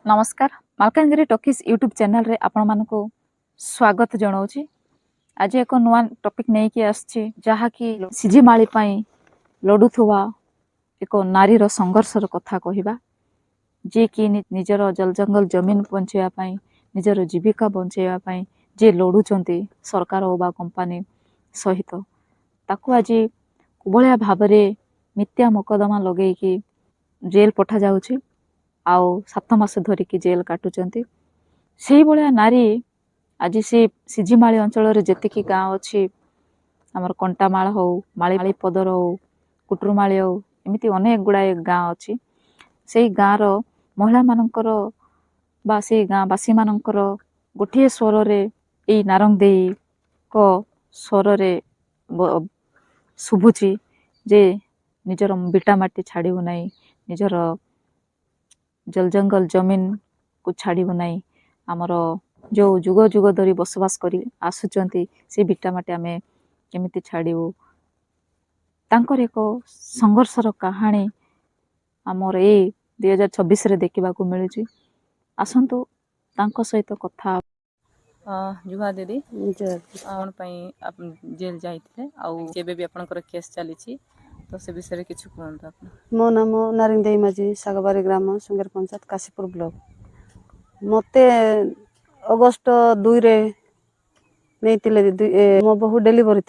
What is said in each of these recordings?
नमस्कार Malkangiri talkies YouTube channel रे आपण मानकु स्वागत जनाऊँ। आज एक नुआ टॉपिक नहीं कि आछि जहा कि सिझिमाली पई लडुथुवा एक नारीर संघर्षर कथा कहिबा जे कि निजर जल जंगल जमीन बंचेया पई निजर जीविका बंचेया पई जे लडुचंती सरकार ओबा कंपनी सहित ताकू आज कुभलिया भाबरे मिथ्या मोकदमा लगेई कि जेल पठा जाउछि आउ 7 मास धरिकी जेल काटुचंती। से भलिया नारी आज से सिझिमाली अंचल जेतिकी गाँव अच्छी आमर कंटामाल हो माली पदर हो कुटुरमाली हो एमती अनेक गुड़ाए गाँ अच्छी से गाँव रो महिला मानकर बा से गाँ बासी मानकर गोटे स्वर रे एई नारंग देई को स्वर रे शुभुची जे निजर बिटा माटी छाड़ू नहीं निजर जल जंगल जमीन को छाड़ू नहीं आमर जो जुग जुग धरी बसवास करी आसुचंती से बिटा माटी आमे केमिति छाड़ू तांकर एक संघर्षर कहानी आमर ए 2026 रे देखा मिलूँ। आसतु तांको सहित कथा जुहा दीदी कौन जेल जाइए आउ केबे भी आपनकर केस चली तो से विषय किछु कहंता आपन। मो नाम नारिंदेई माझी सागबारी ग्राम सुंगेर पंचायत काशीपुर ब्लॉक। मते अगस्त 2 रे नहीं तिले दीदी मो बहु डेलीवरी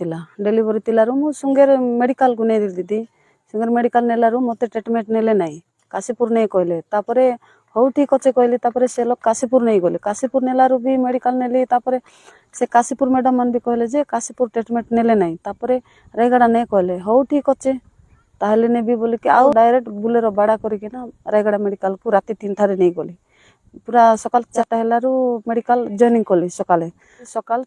तिला मु सुंगेर मेडिकल को नहीं दीदी सुंगेर मेडिकल नेलारू मते ट्रीटमेंट नेले नहीं काशीपुर नहीं कहले तापरे हौ ठीक अच्छे कहले तापरे से लोग काशीपुर नहीं गले काशीपुर नेलारू भी मेडिकल नेली तापरे से काशीपुर मैडम मन भी कहले जे काशीपुर ट्रीटमेंट नेले नहीं तापरे रायगड़ा नहीं कहले हौ ठीक अच्छे ताहले ने भी बोले कि आउ डायरेक्ट बुलेरो बाड़ा करके ना रायगड़ा मेडिकल को राति 3 थारे नहीं गली पूरा सकाल 4टा हेलारू मेडिकल जॉइनिंग कली सकाल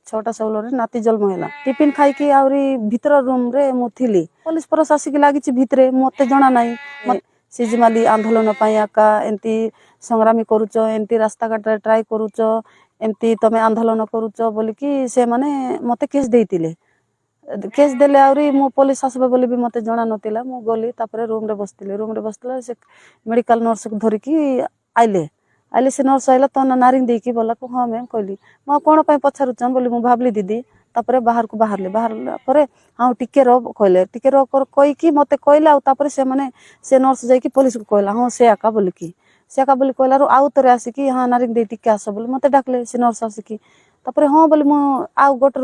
6टा 16 रे नाती जन्म हैला टिफिन खाई कि आउरी भीतर रूम रे मु थिली पुलिस प्रशासन की लागी भितरे मते जणा नाही सिझिमाली आंदोलन पाई आका एंती संग्रामी करूच एंती रास्ता घाट ट्राई करूच एमती तमे आंदोलन करूच बोली कि से माने मते केस देइतिले केस देले आउरी मो पुलिस आसबे बोली भी मते जणा नतिला मु गली तापरे रूम रे बसतिले से मेडिकल नर्स को धरि कि आइले से नर्स आइला तो नारिंग दे कि बोला को हां मैम कहली म कोन पय पछारुचन बोली मु भाबली दीदी तापरे बाहर को बाहरला परे हाँ टिके रो कहले टिके रो कर कई कि मते कहला तापरे से माने से नर्स जाई कि पुलिस को कहला हां से आका बोली कि से आका बोली कहला आउ तरे आसी कि हां नारिंग दे टिके आस बोली मते डाकले से नर्स आसी कि तापरे हां बोली मु आउ गोटे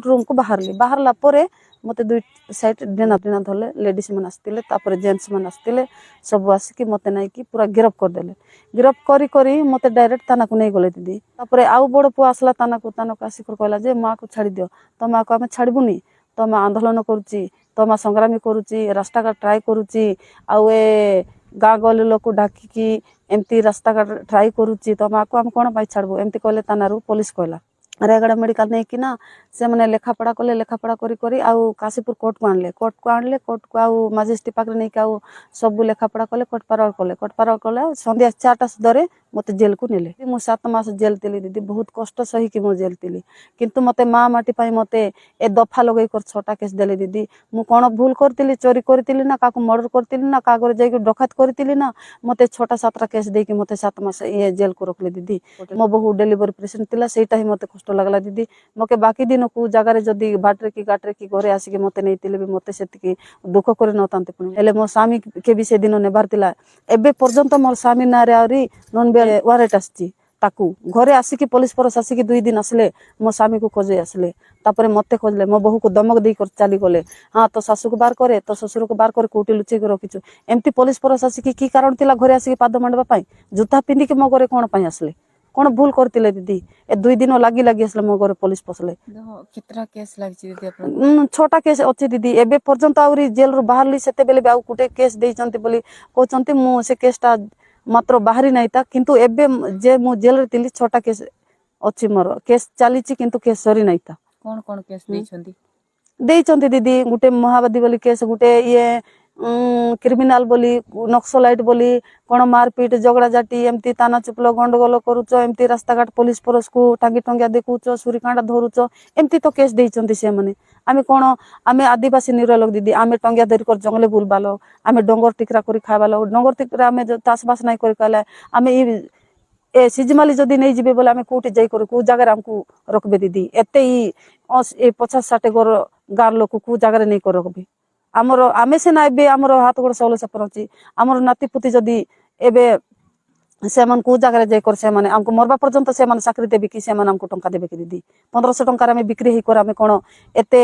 रूम को बाहरला परे मते दुई साइड डेना धरले लेडीज मन आसतिले तापरे जेंट्स मन आसतिले सब आसिकी मते नाई कि पूरा गिरफ कर देले गिरफ करी मते डायरेक्ट थाना को नहीं गले दीदी तापरे आउ बड़ पु आसला थाना को आसी कर कहला जे माँ को छाड़ी दियो तो माँ को आमे छाड़बुनी तो मैं आंदोलन करुची तो मैं संग्रामी करुची रास्ता घाट ट्राई करुची आउ ए गाँ गली लोक डाकिकी एमती रास्ता घाट ट्राई करुची तो माँ को आम कौन पाई छाड़बू एमती कहले थाना पुलिस कहला रायगड़ा मेडिकल नहीं कि ना से मैंने लेखापड़ा कले लेखापड़ा करी आउ काशीपुर कोर्ट को आनले कोर्ट को आउ मजिस्ट्रेट पाखे नहीं आउ सब लेखापड़ा कले कोर्ट पार कले संध्या 4टा सुधरे मते जेल को नेले मु 7 मास जेल तिली दीदी बहुत कष्ट सही कि मु जेल तिली किंतु मते माँ माटी पाई मते ए दफा लगई कर 6टा केस देले दीदी मु कोन भूल करतिली चोरी करतिली ना काकू मर्डर करतिली ना कागरे जाई डकायत करतिली ना मते 6टा 7टा केस दे कि मते 7 मास ये जेल को रखले दीदी मो बहु डिलीवरी पेशेंट तिला सेटा ही मते कष्ट लागला दीदी मके बाकी दिन को जगह रे जदी बाटरे की गाटरे की घरे आसी के मते नहीं तिले भी मते सेति दुख करे न तांते पुनी एले मो स्वामी के भी से दिन नेबार तिला एबे पर्यंत मोर स्वामी नारे आरी नन वारेट आसी ताकू घरे आसिकी पुलिस परस आसिकी 2 दिन आसले मो स्वामी को खोजे आसले तापरे मते खोजले मो बहु को दमक दे कर चली गले हाँ तो सासू को बार करे तो ससुर को बार करे कोटी लुचै के रखिछु एमती पुलिस परस आसिकी की कारण तिला घरे आसिकी पाद मांडबा पाई जूता पिंदी के मो घरे कोन पाई आसले कौन भूल करतिले दीदी ए 2 दिन लागी आसले मो घरे पुलिस पसले कितना केस लागछि दीदी आपन 6टा केस अछि दीदी एबे पर्यंत आउरी जेल रो बाहरली सेते बेले आउ कुटे केस देइचंती बोली कहचंती मु से केसटा मात्र बाहरी नहीं था किंतु एबे जे मु जेल रे तिली 6टा केस अछि मोर केस चलीछि किंतु केस सरी नहीं था कौन केस देइचंती दीदी गुटे महावादी बोली केस गुटे ये क्रिमिनाल बोली नक्सलाइट बोली कौन मारपीट झगड़ा जाटी एमती ताना चुपल गंडगोल करुच एमती रास्ता घाट पुलिस परस को टांगी टंगिया देखुच सुरी कांडा धरुच एमती तो केस देइचंती से माने आमे कौन आमे आदिवासी निरलोक दीदी आमे टंगिया धरी कर जंगले बुलबा लोग आमे डंगर टिकरा करी खावा लोग डंगर टिकरा आमे चाष बास नहीं करी कहले आमे ए सिजमाली जदि नहीं जिबे बोले आमे कोठी जाई कर को जगह हमको रखबे दीदी एते ही 50-60 घर गार लोक को जगह नहीं कर रखबे आमर आमे से ना एबे आमर हाथ गोड़ सौले सपर अछि आमर नाती पुती जदि एबे से मन को जगह जाई कर से माने हमको मरबा पर्यंत से माने चाकरी देबे कि से माने हमको टंका देबे कि दीदी 1500 टंका रे आमे बिक्री ही कर आमे कोन एते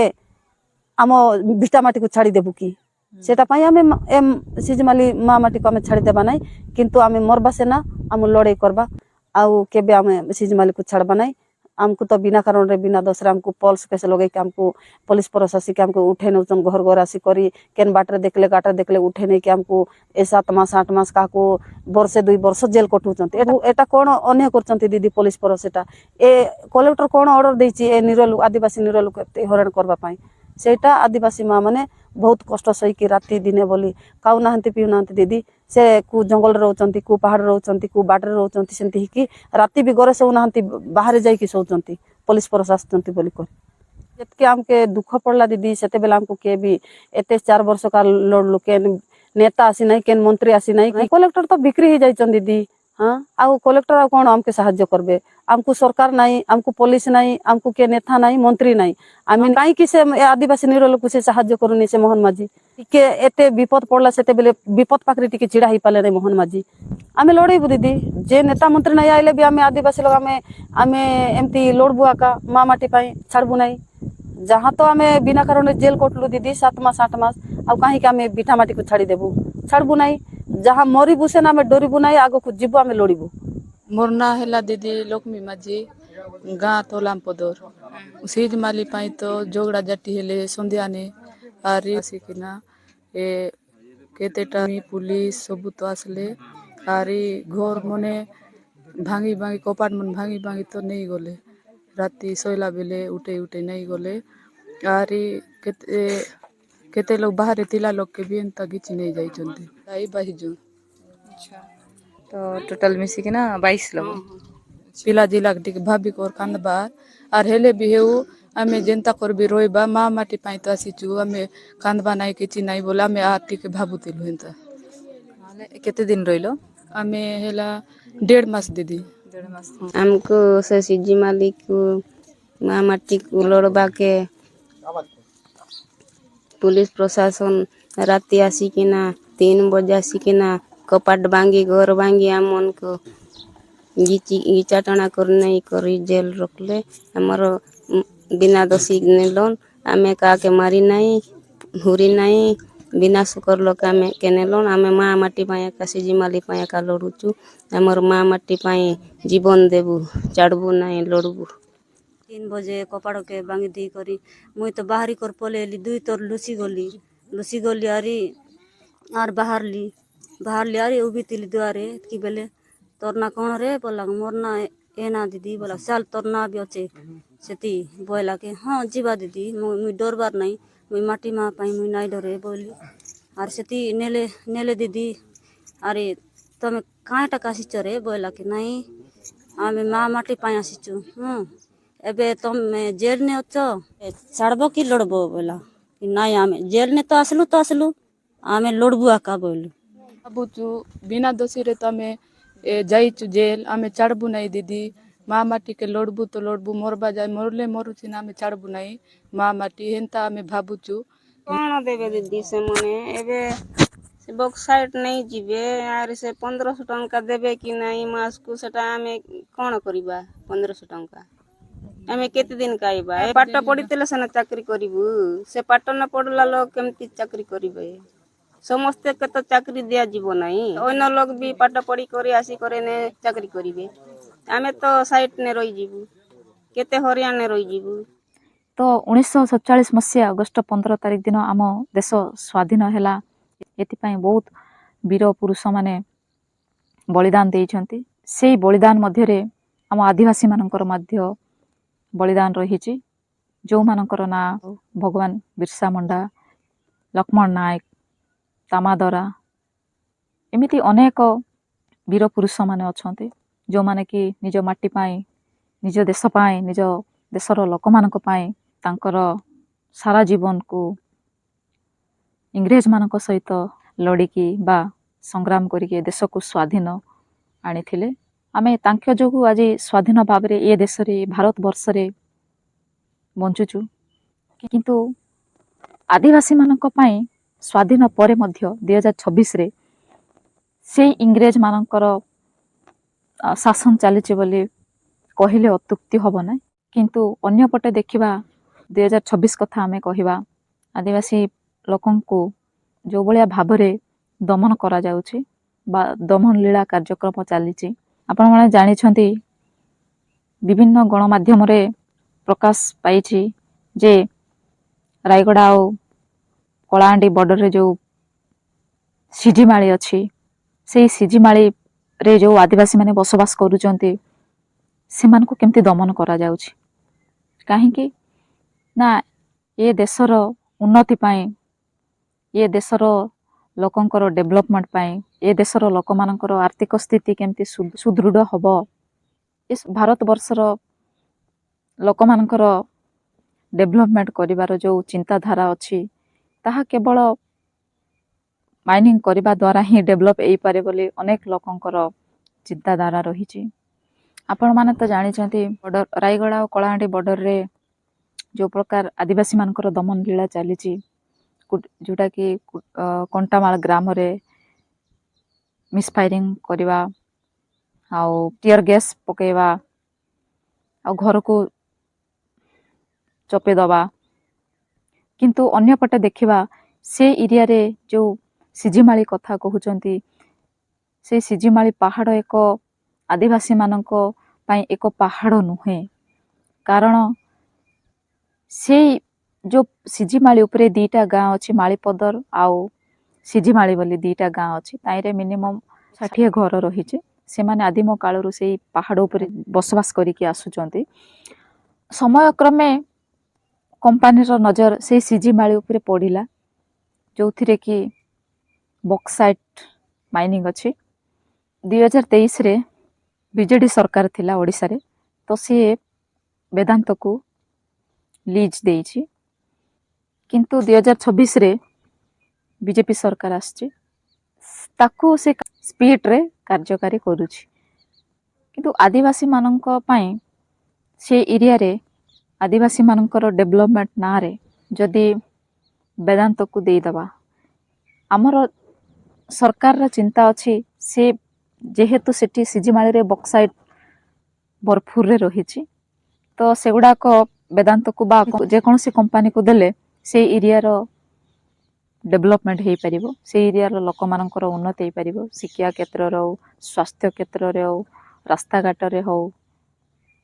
आम भिटा माटी को छाड़ी देबु कि सेटा पाई आमे एम सिजमाली मा माटी को आमे छाड़ी देबा नाही किंतु आमे मरबा से ना आम लड़ाई करबा आउ केबे आमे सिजमाली को छाड़बा नाही हमको तो बिना कारण रे बिना दोष रे हमको पल्स केस लगे कि हमको पुलिस प्रशासन के हमको उठे नौचन घर घर आसी करी केन बाटर देखले गाटर देखले उठे नहीं कि हमको 7 मास 8 मास काको वर्षे 2 वर्ष जेल कटुचंती एटा कोन अन्य करचंती दीदी पुलिस प्रशासन ए कलेक्टर कोन ऑर्डर देछि ए निरल आदिवासी निरल को एते हरण करबा पाई सेटा आदिवासी माँ माने बहुत कष्ट सही कि राति दिने बोली खाऊ नाहंती पीऊ नाहंती दीदी से को जंगल रोचंती को पहाड़ रोचंती को बाटर रोचंती सेंती कि राति भी घरे सो नाहंती बाहर जाई कि सोचंती पुलिस प्रशासन बोली कर जतके हमके दुख पड़ला दीदी सेते बेला हमको के भी एते 4 वर्ष का लड़लु के नेता आसी नहीं केन मंत्री आसी नहीं कलेक्टर तो बिक्री ही जाइचन दीदी हाँ आउ कलेक्टर कौन हमके साहाଯ୍य करबे हमको सरकार नहीं हमको पुलिस नहीं हमको के नेता नहीं मंत्री नहीं आमे काई कि से आदिवासी निर लोक से साहाଯ୍य करूनी से मोहन माझी के एते विपद पड़ला सेते बेले विपद पाकरी टिके चिड़ा ही पाले रे मोहन माझी आमे लड़ेबु दीदी जे नेता मंत्री नहीं आइले भी आमे आदिवासी लोग आमे एमती लड़बु आका मा माटी पाई छाड़बु नहीं जहाँ तो आमे बिना कारण जेल कटलु दीदी 7 मास 8 मास आ कहीं के आमे बिठा माटी को छाड़ी देबु छाड़बु नहीं जहाँ मरीबु से ना आमे डरिबु नहीं आगो को जीबु आमे लड़िबु मोर ना हैला दीदी लक्ष्मी माझी गाँ तोलाम पदर सिजमाली पाई तो जोगड़ा जाटी हेले संध्याने आरी आसिकिना ए केतेटा पुलिस सबु तो आसले आरी घर मने भांगी भांगी कपाट मन भांगी भांगी तो नहीं गले राति सोइला बेले उठे उठे नहीं गले आरी केते लोग बाहर तिला लोग के भी एंता गिची नहीं जाई चंती आई 22 जून अच्छा तो टोटल मिसिकी ना 22 लोग पिला जिला टिके भाभी कोर कांदबा आर हेले भी हेउ आमे जेंता करबी रोइबा मा माटी पाई तो आसीचु आमे कांदबा नाई किछि नाई बोला आमे आ टिके भाबुतिलु हेंता माने केते दिन रहिलो आमे हेला 1.5 मास दीदी 1.5 मास हमको से सिजी मालिक को माँ माटी को लड़बा के पुलिस प्रशासन राति आसिकिना 3 बजे आसिकिना कपाट भांगी घर भांगी आमन को गिचाटना कर नहीं करी जेल रखले हमर बिना दोषी नेलोन आमे का के मारी नहीं हुरी नहीं बिना सुकर लोक आमे केनेलोन आमे माँ माटी पाया का सिजी माली पाया का लड़ुचु हमर माँ माटी पाए जीवन देबु चढ़बू नहीं लड़बू 3 बजे कपाड़ के बांगी दी करी मुई तो बाहरी कर पलेली 2 तोर लुसी गली आरी आर बाहर ली आरी उबी तिली दुआरे कि बेले तोर ना कौन रे बोला मोर ना एना दीदी बोला साल तोर ना भी अच्छे सेती बोला के हाँ जीवा दीदी मुई डरबार नहीं मुई माटी मा पाई मुई नाई डरे बोली आर सेती नेले दीदी अरे तमे काहे टाका आसीचो रे बोला के नहीं आमे मा माटी पाई आसीचु एबे तमे जेल ने अछो छाड़बो कि लड़बो बोला कि नहीं आमे जेल ने तो आसलु आमे लड़बू आका बोलू भाबुचु बिना दोषी रे तमे जाइचु जेल आमे चढ़बू नहीं दीदी माँ माटी के लड़बू तो लड़बू मरबा जाए मरले मरुची ना आमे चढ़बू नहीं माँ माटी हेंता आमे भाबुचु कौन देबे दीदी से मने एबे से बक्साइट नहीं जीवे आर से 1500 टंका देबे कि नहीं मास को सेटा आमे कौन करिबा 1500 टंका आमे केते दिन काइबा ए पाठ पढ़ितेले से चाकरी करिबू से पाठ न पढ़ला लोग केमती चाकरी करिबे समस्त के तो चाकरी दिया जीव नहीं अन्य लोग भी पाठ पढ़ी करे आसी करे ने चाकरी करिबे आमे तो साइट ने रही जीवू केते हरियाणा रही जीवू तो 1947 मसीहा अगस्ट 15 तारिख दिन आम देश स्वाधीन है एथिपाई बहुत वीर पुरुष माने बलिदान देइछंती से बलिदान मध्य आम आदिवासी मानकर मध्य बलिदान रही जो मानकर ना भगवान बिरसा मुंडा लक्ष्मण नायक तामादरा एमिति अनेक वीर पुरुष माने अछंती जो माने कि निज माटी पाई निज देश पाई निज देशर लोक मानक पाई तांकर सारा जीवन को इंग्रेज मानक सहित लड़िकी बा संग्राम करिके देश को स्वाधीन आनिथिले ଆମେ ତାଙ୍କ ଯୋଗୁଁ ଆଜି ସ୍ୱାଧୀନ ଭାବରେ ଏ ଦେଶରେ ଭାରତବର୍ଷରେ ବଞ୍ଚୁଛୁ। କିନ୍ତୁ ଆଦିବାସୀମାନଙ୍କ ପାଇଁ ସ୍ୱାଧୀନ ପରେ ମଧ୍ୟ 2026ରେ ସେଇ ଇଂରେଜମାନଙ୍କର ଶାସନ ଚାଲିଛି ବୋଲି କହିଲେ ଅତ୍ୟୁକ୍ତି ହେବ ନାହିଁ। କିନ୍ତୁ ଅନ୍ୟପଟେ ଦେଖିବା 2026 କଥା ଆମେ କହିବା, ଆଦିବାସୀ ଲୋକଙ୍କୁ ଯେଉଁ ଭଳିଆ ଭାବରେ ଦମନ କରାଯାଉଛି ବା ଦମନ ଲୀଳା କାର୍ଯ୍ୟକ୍ରମ ଚାଲିଛି, ଆପଣମାନେ ଜାଣିଛନ୍ତି ବିଭିନ୍ନ ଗଣମାଧ୍ୟମରେ ପ୍ରକାଶ ପାଇଛି ଯେ ରାୟଗଡ଼ା ଆଉ କଳାହାଣ୍ଡି ବର୍ଡରରେ ଯେଉଁ ସିଝିମାଳି ଅଛି, ସେଇ ସିଝିମାଳିରେ ଯେଉଁ ଆଦିବାସୀମାନେ ବସବାସ କରୁଛନ୍ତି ସେମାନଙ୍କୁ କେମିତି ଦମନ କରାଯାଉଛି। କାହିଁକି ନା ଏ ଦେଶର ଉନ୍ନତି ପାଇଁ, ଏ ଦେଶର ଲୋକଙ୍କର ଡେଭଲପମେଣ୍ଟ ପାଇଁ, ଏ ଦେଶର ଲୋକମାନଙ୍କର ଆର୍ଥିକ ସ୍ଥିତି କେମିତି ସୁଦୃଢ଼ ହେବ, ଏ ଭାରତବର୍ଷର ଲୋକମାନଙ୍କର ଡେଭଲପମେଣ୍ଟ କରିବାର ଯେଉଁ ଚିନ୍ତାଧାରା ଅଛି ତାହା କେବଳ ମାଇନିଂ କରିବା ଦ୍ୱାରା ହିଁ ଡେଭଲପ ହେଇପାରେ ବୋଲି ଅନେକ ଲୋକଙ୍କର ଚିନ୍ତାଧାରା ରହିଛି। ଆପଣମାନେ ତ ଜାଣିଛନ୍ତି ରାୟଗଡ଼ା ଓ କଳାହାଣ୍ଡି ବର୍ଡରରେ ଯେଉଁ ପ୍ରକାର ଆଦିବାସୀମାନଙ୍କର ଦମନ ଲୀଳା ଚାଲିଛି, ଯେଉଁଟାକି କଣ୍ଟାମାଳ ଗ୍ରାମରେ ମିସଫାୟାରିଂ କରିବା, ଆଉ ଟିୟର ଗ୍ୟାସ୍ ପକାଇବା, ଆଉ ଘରକୁ ଚପେଇ ଦେବା। କିନ୍ତୁ ଅନ୍ୟପଟେ ଦେଖିବା ସେ ଏରିଆରେ ଯେଉଁ ସିଝିମାଳି କଥା କହୁଛନ୍ତି, ସେ ସିଝିମାଳି ପାହାଡ଼ ଏକ ଆଦିବାସୀମାନଙ୍କ ପାଇଁ ଏକ ପାହାଡ଼ ନୁହେଁ। କାରଣ ସେଇ ଯେଉଁ ସିଝିମାଳି ଉପରେ ଦୁଇଟା ଗାଁ ଅଛି, ମାଳିପଦର ଆଉ ସିଝିମାଳି ବୋଲି ଦୁଇଟା ଗାଁ ଅଛି, ତାଇରେ ମିନିମମ୍ 60 ଘର ରହିଛି। ସେମାନେ ଆଦିମ କାଳରୁ ସେଇ ପାହାଡ଼ ଉପରେ ବସବାସ କରିକି ଆସୁଛନ୍ତି। ସମୟକ୍ରମେ କମ୍ପାନୀର ନଜର ସେଇ ସିଝିମାଳି ଉପରେ ପଡ଼ିଲା, ଯେଉଁଥିରେ କି ବକ୍ସାଇଟ୍ ମାଇନିଂ ଅଛି। 2023ରେ ବିଜେଡ଼ି ସରକାର ଥିଲା ଓଡ଼ିଶାରେ, ତ ସିଏ ବେଦାନ୍ତକୁ ଲିଜ୍ ଦେଇଛି। କିନ୍ତୁ 2026ରେ ବିଜେପି ସରକାର ଆସିଛି, ତାକୁ ସେ ସ୍ପିଡରେ କାର୍ଯ୍ୟକାରୀ କରୁଛି। କିନ୍ତୁ ଆଦିବାସୀମାନଙ୍କ ପାଇଁ ସେ ଏରିଆରେ ଆଦିବାସୀମାନଙ୍କର ଡେଭଲପମେଣ୍ଟ ନାଁରେ ଯଦି ବେଦାନ୍ତକୁ ଦେଇଦେବା, ଆମର ସରକାରର ଚିନ୍ତା ଅଛି ସେ ଯେହେତୁ ସେଠି ସିଝିମାଳିରେ ବକ୍ସାଇଟ୍ ଭରପୁରରେ ରହିଛି, ତ ସେଗୁଡ଼ାକ ବେଦାନ୍ତକୁ ବା ଯେକୌଣସି କମ୍ପାନୀକୁ ଦେଲେ ସେଇ ଏରିଆର ଡେଭଲପମେଣ୍ଟ ହେଇପାରିବ, ସେଇ ଏରିଆର ଲୋକମାନଙ୍କର ଉନ୍ନତି ହେଇପାରିବ। ଶିକ୍ଷା କ୍ଷେତ୍ରରେ ହେଉ, ସ୍ୱାସ୍ଥ୍ୟ କ୍ଷେତ୍ରରେ ହେଉ, ରାସ୍ତାଘାଟରେ ହେଉ,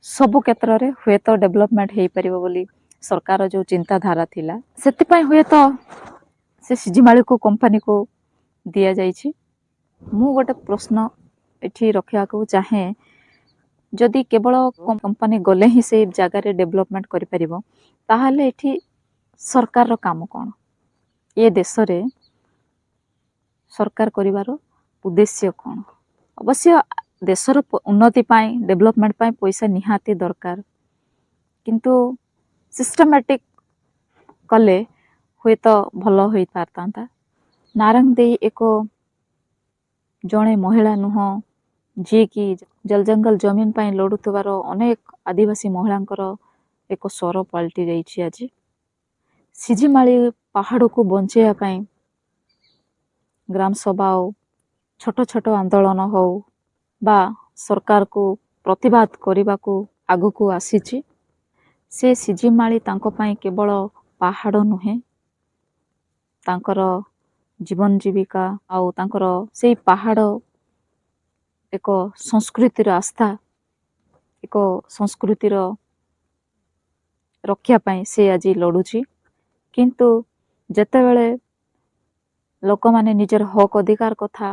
ସବୁ କ୍ଷେତ୍ରରେ ହୁଏତ ଡେଭଲପମେଣ୍ଟ ହେଇପାରିବ ବୋଲି ସରକାର ଯେଉଁ ଚିନ୍ତାଧାରା ଥିଲା, ସେଥିପାଇଁ ହୁଏତ ସେ ସିଝିମାଳିକୁ କମ୍ପାନୀକୁ ଦିଆଯାଇଛି। ମୁଁ ଗୋଟେ ପ୍ରଶ୍ନ ଏଠି ରଖିବାକୁ ଚାହେଁ, ଯଦି କେବଳ କମ୍ପାନୀ ଗଲେ ହିଁ ସେଇ ଜାଗାରେ ଡେଭଲପମେଣ୍ଟ କରିପାରିବ, ତାହେଲେ ଏଠି ସରକାରର କାମ କ'ଣ? ଏ ଦେଶରେ ସରକାର କରିବାର ଉଦ୍ଦେଶ୍ୟ କ'ଣ? ଅବଶ୍ୟ ଦେଶର ଉନ୍ନତି ପାଇଁ, ଡେଭଲପମେଣ୍ଟ ପାଇଁ ପଇସା ନିହାତି ଦରକାର, କିନ୍ତୁ ସିଷ୍ଟମାଟିକ୍ କଲେ ହୁଏତ ଭଲ ହୋଇପାରିଥାନ୍ତା। ନାରଙ୍ଗ ଦେଇ ଏକ ଜଣେ ମହିଳା ନୁହଁ ଯିଏକି ଜଳଜଙ୍ଗଲ ଜମିନ ପାଇଁ ଲଢ଼ୁଥିବାର ଅନେକ ଆଦିବାସୀ ମହିଳାଙ୍କର ଏକ ସ୍ୱର ପାଲଟି ଯାଇଛି ଆଜି। ସିଝିମାଳି ପାହାଡ଼କୁ ବଞ୍ଚାଇବା ପାଇଁ ଗ୍ରାମସଭା ହେଉ, ଛୋଟ ଛୋଟ ଆନ୍ଦୋଳନ ହେଉ ବା ସରକାରକୁ ପ୍ରତିବାଦ କରିବାକୁ ଆଗକୁ ଆସିଛି। ସେ ସିଝିମାଳି ତାଙ୍କ ପାଇଁ କେବଳ ପାହାଡ଼ ନୁହେଁ, ତାଙ୍କର ଜୀବନ ଜୀବିକା ଆଉ ତାଙ୍କର ସେଇ ପାହାଡ଼ ଏକ ସଂସ୍କୃତିର ଆସ୍ଥା, ଏକ ସଂସ୍କୃତିର ରକ୍ଷା ପାଇଁ ସେ ଆଜି ଲଢ଼ୁଛି। କିନ୍ତୁ ଯେତେବେଳେ ଲୋକମାନେ ନିଜର ହକ୍ ଅଧିକାର କଥା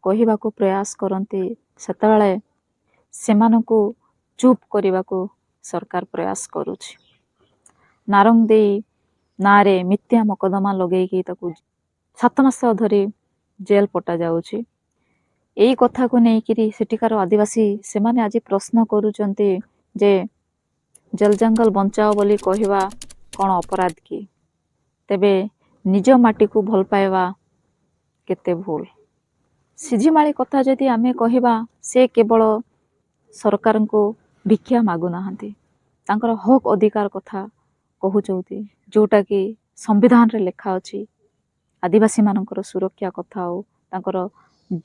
କହିବାକୁ ପ୍ରୟାସ କରନ୍ତି, ସେତେବେଳେ ସେମାନଙ୍କୁ ଚୁପ୍ କରିବାକୁ ସରକାର ପ୍ରୟାସ କରୁଛି। ନାରଙ୍ଗ ଦେଇ ନାଁରେ ମିଥ୍ୟା ମକଦ୍ଦମା ଲଗେଇକି ତାକୁ 7 ମାସ ଧରି ଜେଲ୍ ପଠାଯାଉଛି। ଏଇ କଥାକୁ ନେଇକିରି ସେଠିକାର ଆଦିବାସୀ ସେମାନେ ଆଜି ପ୍ରଶ୍ନ କରୁଛନ୍ତି ଯେ ଜଳଜଙ୍ଗଲ ବଞ୍ଚାଅ ବୋଲି କହିବା କ'ଣ ଅପରାଧ କି? ତେବେ ନିଜ ମାଟିକୁ ଭଲ ପାଇବା କେତେ ଭୁଲ? ସିଝିମାଳି କଥା ଯଦି ଆମେ କହିବା, ସେ କେବଳ ସରକାରଙ୍କୁ ଭିକ୍ଷା ମାଗୁନାହାନ୍ତି, ତାଙ୍କର ହକ୍ ଅଧିକାର କଥା କହୁଛନ୍ତି, ଯେଉଁଟାକି ସମ୍ବିଧାନରେ ଲେଖା ଅଛି। ଆଦିବାସୀମାନଙ୍କର ସୁରକ୍ଷା କଥା ହଉ, ତାଙ୍କର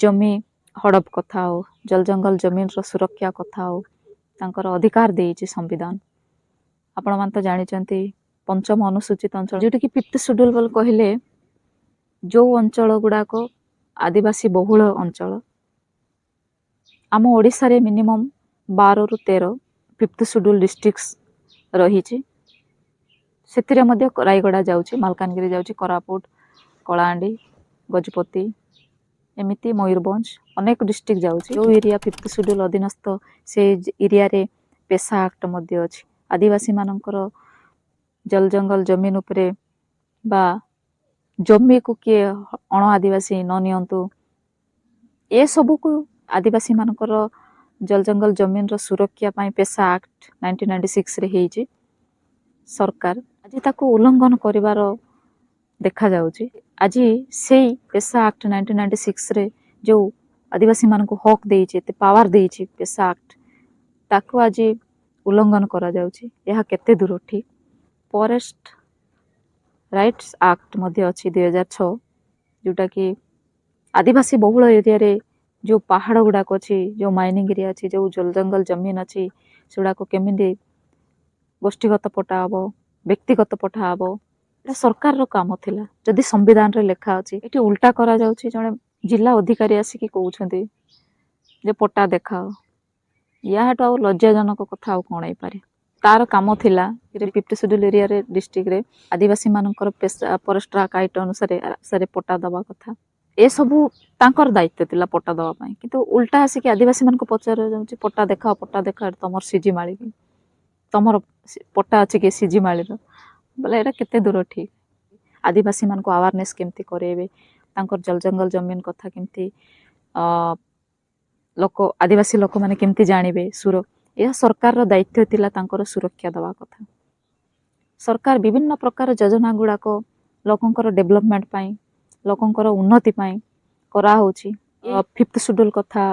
ଜମି ହଡ଼ପ କଥା ହଉ, ଜଙ୍ଗଲ ଜମିନର ସୁରକ୍ଷା କଥା ହଉ, ତାଙ୍କର ଅଧିକାର ଦେଇଛି ସମ୍ବିଧାନ। ଆପଣମାନେ ତ ଜାଣିଛନ୍ତି ପଞ୍ଚମ ଅନୁସୂଚିତ ଅଞ୍ଚଳ, ଯେଉଁଠିକି 5th ସେଡ୍ୟୁଲ ବୋଲି କହିଲେ ଯେଉଁ ଅଞ୍ଚଳ ଗୁଡ଼ାକ ଆଦିବାସୀ ବହୁଳ ଅଞ୍ଚଳ। ଆମ ଓଡ଼ିଶାରେ ମିନିମମ୍ 12ରୁ 13 5th ସେଡ୍ୟୁଲ ଡିଷ୍ଟ୍ରିକ୍ଟସ୍ ରହିଛି। ସେଥିରେ ମଧ୍ୟ ରାୟଗଡ଼ା ଯାଉଛି, ମାଲକାନଗିରି ଯାଉଛି, କୋରାପୁଟ, କଳାହାଣ୍ଡି, ଗଜପତି, ଏମିତି ମୟୂରଭଞ୍ଜ ଅନେକ ଡିଷ୍ଟ୍ରିକ୍ଟ ଯାଉଛି। ଯେଉଁ ଏରିଆ 5th ସେଡ୍ୟୁଲ ଅଧୀନସ୍ଥ ସେ ଏରିଆରେ ପେସା ଆକ୍ଟ ମଧ୍ୟ ଅଛି। ଆଦିବାସୀମାନଙ୍କର ଜଙ୍ଗଲ ଜମିନ ଉପରେ ବା ଜମିକୁ କିଏ ଅଣ ଆଦିବାସୀ ନ ନିଅନ୍ତୁ, ଏସବୁକୁ ଆଦିବାସୀମାନଙ୍କର ଜଙ୍ଗଲ ଜମିନର ସୁରକ୍ଷା ପାଇଁ ପେସା ଆକ୍ଟ 1996ରେ ହେଇଛି। ସରକାର ଆଜି ତାକୁ ଉଲ୍ଲଂଘନ କରିବାର ଦେଖାଯାଉଛି। ଆଜି ସେଇ ପେସା ଆକ୍ଟ 1996ରେ ଯେଉଁ ଆଦିବାସୀମାନଙ୍କୁ ହକ୍ ଦେଇଛି, ଏତେ ପାୱାର ଦେଇଛି ପେସା ଆକ୍ଟ, ତାକୁ ଆଜି ଉଲ୍ଲଂଘନ କରାଯାଉଛି। ଏହା କେତେ ଦୂର ଠିକ୍? ଫରେଷ୍ଟ ରାଇଟ୍ସ ଆକ୍ଟ ମଧ୍ୟ ଅଛି 2006, ଯେଉଁଟାକି ଆଦିବାସୀ ବହୁଳ ଏରିଆରେ ଯେଉଁ ପାହାଡ଼ ଗୁଡ଼ାକ ଅଛି, ଯେଉଁ ମାଇନିଂ ଏରିଆ ଅଛି, ଯେଉଁ ଜଙ୍ଗଲ ଜମିନ ଅଛି, ସେଗୁଡ଼ାକ କେମିତି ଗୋଷ୍ଠୀଗତ ପଟା ହେବ, ବ୍ୟକ୍ତିଗତ ପଟା ହେବ, ଏଇଟା ସରକାରର କାମ ଥିଲା। ଯଦି ସମ୍ବିଧାନରେ ଲେଖା ଅଛି, ଏଠି ଉଲ୍ଟା କରାଯାଉଛି। ଜଣେ ଜିଲ୍ଲା ଅଧିକାରୀ ଆସିକି କହୁଛନ୍ତି ଯେ ପଟା ଦେଖାଅ। ୟାଠୁ ଆଉ ଲଜ୍ଜାଜନକ କଥା ଆଉ କ'ଣ ହେଇପାରେ? ତାର କାମ ଥିଲା 5th ସେଡ୍ୟୁଲ ଏରିଆରେ ଡିଷ୍ଟ୍ରିକ୍ଟରେ ଆଦିବାସୀମାନଙ୍କର ଫରେଷ୍ଟ ଆକ୍ଟ ଅନୁସାରେ ପଟା ଦେବା କଥା। ଏସବୁ ତାଙ୍କର ଦାୟିତ୍ୱ ଥିଲା ପଟା ଦେବା ପାଇଁ। କିନ୍ତୁ ଉଲ୍ଟା ଆସିକି ଆଦିବାସୀମାନଙ୍କୁ ପଚରାଯାଉଛି ପଟା ଦେଖାଅ, ପଟା ଦେଖାଅ, ତମର ସିଝିମାଳି କି, ତମର ପଟା ଅଛି କି ସିଝିମାଳିର? ବୋଲେ ଏଇଟା କେତେ ଦୂର ଠିକ୍? ଆଦିବାସୀମାନଙ୍କୁ ଆୱାରନେସ୍ କେମିତି କରେଇବେ, ତାଙ୍କର ଜଙ୍ଗଲ ଜମିନ କଥା କେମିତି ଆଦିବାସୀ ଲୋକମାନେ କେମିତି ଜାଣିବେ? ଏହା ସରକାରର ଦାୟିତ୍ୱ ଥିଲା, ତାଙ୍କର ସୁରକ୍ଷା ଦେବା କଥା। ସରକାର ବିଭିନ୍ନ ପ୍ରକାର ଯୋଜନା ଗୁଡ଼ାକ ଲୋକଙ୍କର ଡେଭଲପମେଣ୍ଟ ପାଇଁ, ଲୋକଙ୍କର ଉନ୍ନତି ପାଇଁ କରାହେଉଛି। 5th ସେଡ୍ୟୁଲ କଥା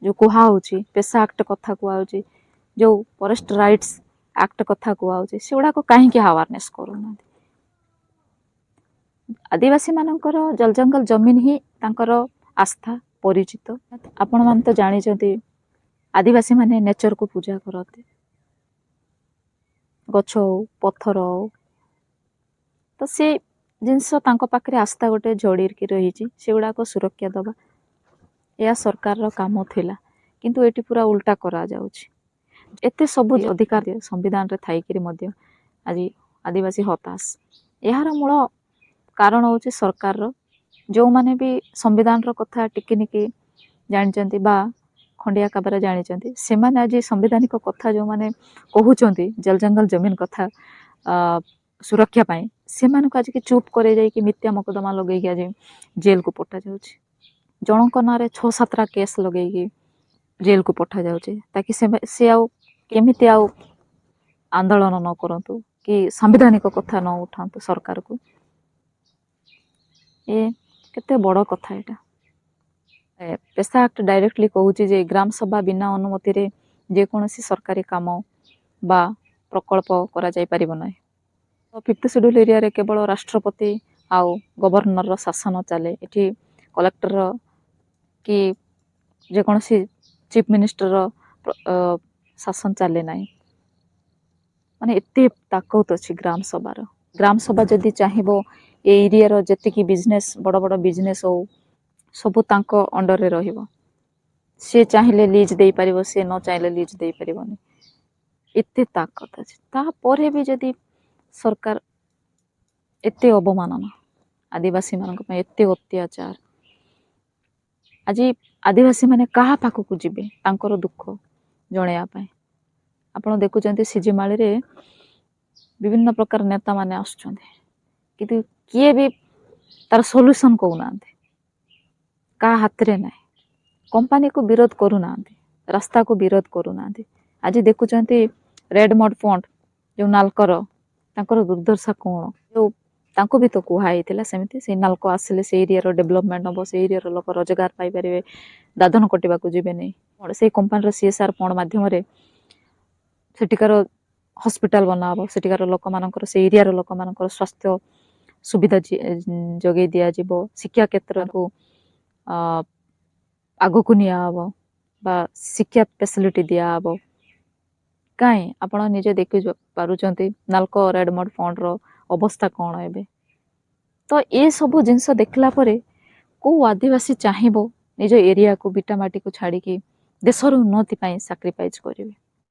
ଯେଉଁ କୁହାହେଉଛି, ପେସା ଆକ୍ଟ କଥା କୁହାହେଉଛି, ଯେଉଁ ଫରେଷ୍ଟ ରାଇଟ୍ସ ଆକ୍ଟ କଥା କୁହାହେଉଛି, ସେଗୁଡ଼ାକ କାହିଁକି ଆୱାରନେସ୍ କରୁନାହାନ୍ତି? ଆଦିବାସୀମାନଙ୍କର ଜଙ୍ଗଲ ଜମିନ ହିଁ ତାଙ୍କର ଆସ୍ଥା, ପରିଚିତ। ଆପଣମାନେ ତ ଜାଣିଛନ୍ତି ଆଦିବାସୀମାନେ ନେଚରକୁ ପୂଜା କରନ୍ତି। ଗଛ ହଉ, ପଥର ହଉ, ତ ସେ ଜିନିଷ ତାଙ୍କ ପାଖରେ ଆସ୍ଥା ଗୋଟେ ଯୋଡ଼ିକି ରହିଛି, ସେଗୁଡ଼ାକ ସୁରକ୍ଷା ଦେବା ଏହା ସରକାରର କାମ ଥିଲା। କିନ୍ତୁ ଏଠି ପୁରା ଉଲ୍ଟା କରାଯାଉଛି। ଏତେ ସବୁ ଅଧିକାର ସମ୍ବିଧାନରେ ଥାଇକିରି ମଧ୍ୟ ଆଜି ଆଦିବାସୀ ହତାଶ। ଏହାର ମୂଳ କାରଣ ହେଉଛି ସରକାରର। ଯେଉଁମାନେ ବି ସମ୍ବିଧାନର କଥା ଟିକିନିକି ଜାଣିଛନ୍ତି ବା ଖଣ୍ଡିଆ କାବରେ ଜାଣିଛନ୍ତି, ସେମାନେ ଆଜି ସାମ୍ବିଧାନିକ କଥା ଯେଉଁମାନେ କହୁଛନ୍ତି ଜଙ୍ଗଲ ଜମିନ କଥା ସୁରକ୍ଷା ପାଇଁ, ସେମାନଙ୍କୁ ଆଜିକି ଚୁପ୍ କରେଇ ଯାଇକି ମିଥ୍ୟା ମକଦ୍ଦମା ଲଗେଇକି ଆଜି ଜେଲକୁ ପଠାଯାଉଛି। ଜଣଙ୍କ ନାଁରେ 6-7ଟା କେସ୍ ଲଗେଇକି ଜେଲକୁ ପଠାଯାଉଛି, ତାକି ସେ ଆଉ କେମିତି ଆଉ ଆନ୍ଦୋଳନ ନ କରନ୍ତୁ କି ସାମ୍ବିଧାନିକ କଥା ନ ଉଠାନ୍ତୁ ସରକାରକୁ। ଏ କେତେ ବଡ଼ କଥା ଏଇଟା। ପେସା ଆକ୍ଟ ଡାଇରେକ୍ଟଲି କହୁଛି ଯେ ଗ୍ରାମ ସଭା ବିନା ଅନୁମତିରେ ଯେକୌଣସି ସରକାରୀ କାମ ବା ପ୍ରକଳ୍ପ କରାଯାଇପାରିବ ନାହିଁ। 5th ସେଡ୍ୟୁଲ ଏରିଆରେ କେବଳ ରାଷ୍ଟ୍ରପତି ଆଉ ଗଭର୍ଣ୍ଣରର ଶାସନ ଚାଲେ। ଏଠି କଲେକ୍ଟର କି ଯେକୌଣସି ଚିଫ୍ ମିନିଷ୍ଟରର ଶାସନ ଚାଲେ ନାହିଁ। ମାନେ ଏତେ ତାକତ ଅଛି ଗ୍ରାମ ସଭାର। ଗ୍ରାମ ସଭା ଯଦି ଚାହିଁବ ଏ ଏରିଆର ଯେତିକି ବିଜନେସ୍, ବଡ଼ ବଡ଼ ବିଜନେସ୍ ହଉ, ସବୁ ତାଙ୍କ ଅଣ୍ଡରରେ ରହିବ। ସେ ଚାହିଁଲେ ଲିଜ୍ ଦେଇପାରିବ, ସେ ନ ଚାହିଁଲେ ଲିଜ୍ ଦେଇପାରିବନି। ଏତେ ତାକତ ଅଛି। ତାପରେ ବି ଯଦି ସରକାର ଏତେ ଅବମାନନା, ଆଦିବାସୀମାନଙ୍କ ପାଇଁ ଏତେ ଅତ୍ୟାଚାର, ଆଜି ଆଦିବାସୀମାନେ କାହା ପାଖକୁ ଯିବେ ତାଙ୍କର ଦୁଃଖ ଜଣେଇବା ପାଇଁ? ଆପଣ ଦେଖୁଛନ୍ତି ସିଝିମାଳିରେ ବିଭିନ୍ନ ପ୍ରକାର ନେତାମାନେ ଆସୁଛନ୍ତି, କିନ୍ତୁ କିଏ ବି ତାର ସଲ୍ୟୁସନ୍ କହୁନାହାନ୍ତି। କାହା ହାତରେ ନାହିଁ। କମ୍ପାନୀକୁ ବିରୋଧ କରୁନାହାନ୍ତି, ରାସ୍ତାକୁ ବିରୋଧ କରୁନାହାନ୍ତି। ଆଜି ଦେଖୁଛନ୍ତି ରେଡମଣ୍ଡ ଫଣ୍ଡ ଯେଉଁ ନାଲକର, ତାଙ୍କର ଦୁର୍ଦ୍ଦଶା କ'ଣ? ଯେଉଁ ତାଙ୍କୁ ବି ତ କୁହା ହେଇଥିଲା ସେମିତି ସେଇ ନାଲକୋ ଆସିଲେ ସେ ଏରିଆର ଡେଭଲପମେଣ୍ଟ ହବ, ସେ ଏରିଆର ଲୋକ ରୋଜଗାର ପାଇପାରିବେ, ଦାଦନ କଟିବାକୁ ଯିବେନି। ସେଇ କମ୍ପାନୀର CSR ଫଣ୍ଡ ମାଧ୍ୟମରେ ସେଠିକାର ହସ୍ପିଟାଲ ବନା ହବ, ସେଠିକାର ଲୋକମାନଙ୍କର ସେ ଏରିଆର ଲୋକମାନଙ୍କର ସ୍ୱାସ୍ଥ୍ୟ ସୁବିଧା ଯୋଗାଇ ଦିଆଯିବ, ଶିକ୍ଷା କ୍ଷେତ୍ରକୁ ଆଗକୁ ନିଆହବ ବା ଶିକ୍ଷା ଫେସିଲିଟି ଦିଆହବ। କାହିଁ ଆପଣ ନିଜେ ଦେଖି ପାରୁଛନ୍ତି ନାଲକୋ ରେଡମୋଡ ଫଣ୍ଡର ଅବସ୍ଥା କ'ଣ ଏବେ। ତ ଏସବୁ ଜିନିଷ ଦେଖିଲା ପରେ କେଉଁ ଆଦିବାସୀ ଚାହିଁବ ନିଜ ଏରିଆକୁ ବିଟାମାଟିକୁ ଛାଡ଼ିକି ଦେଶର ଉନ୍ନତି ପାଇଁ ସାକ୍ରିଫାଇସ୍ କରିବେ।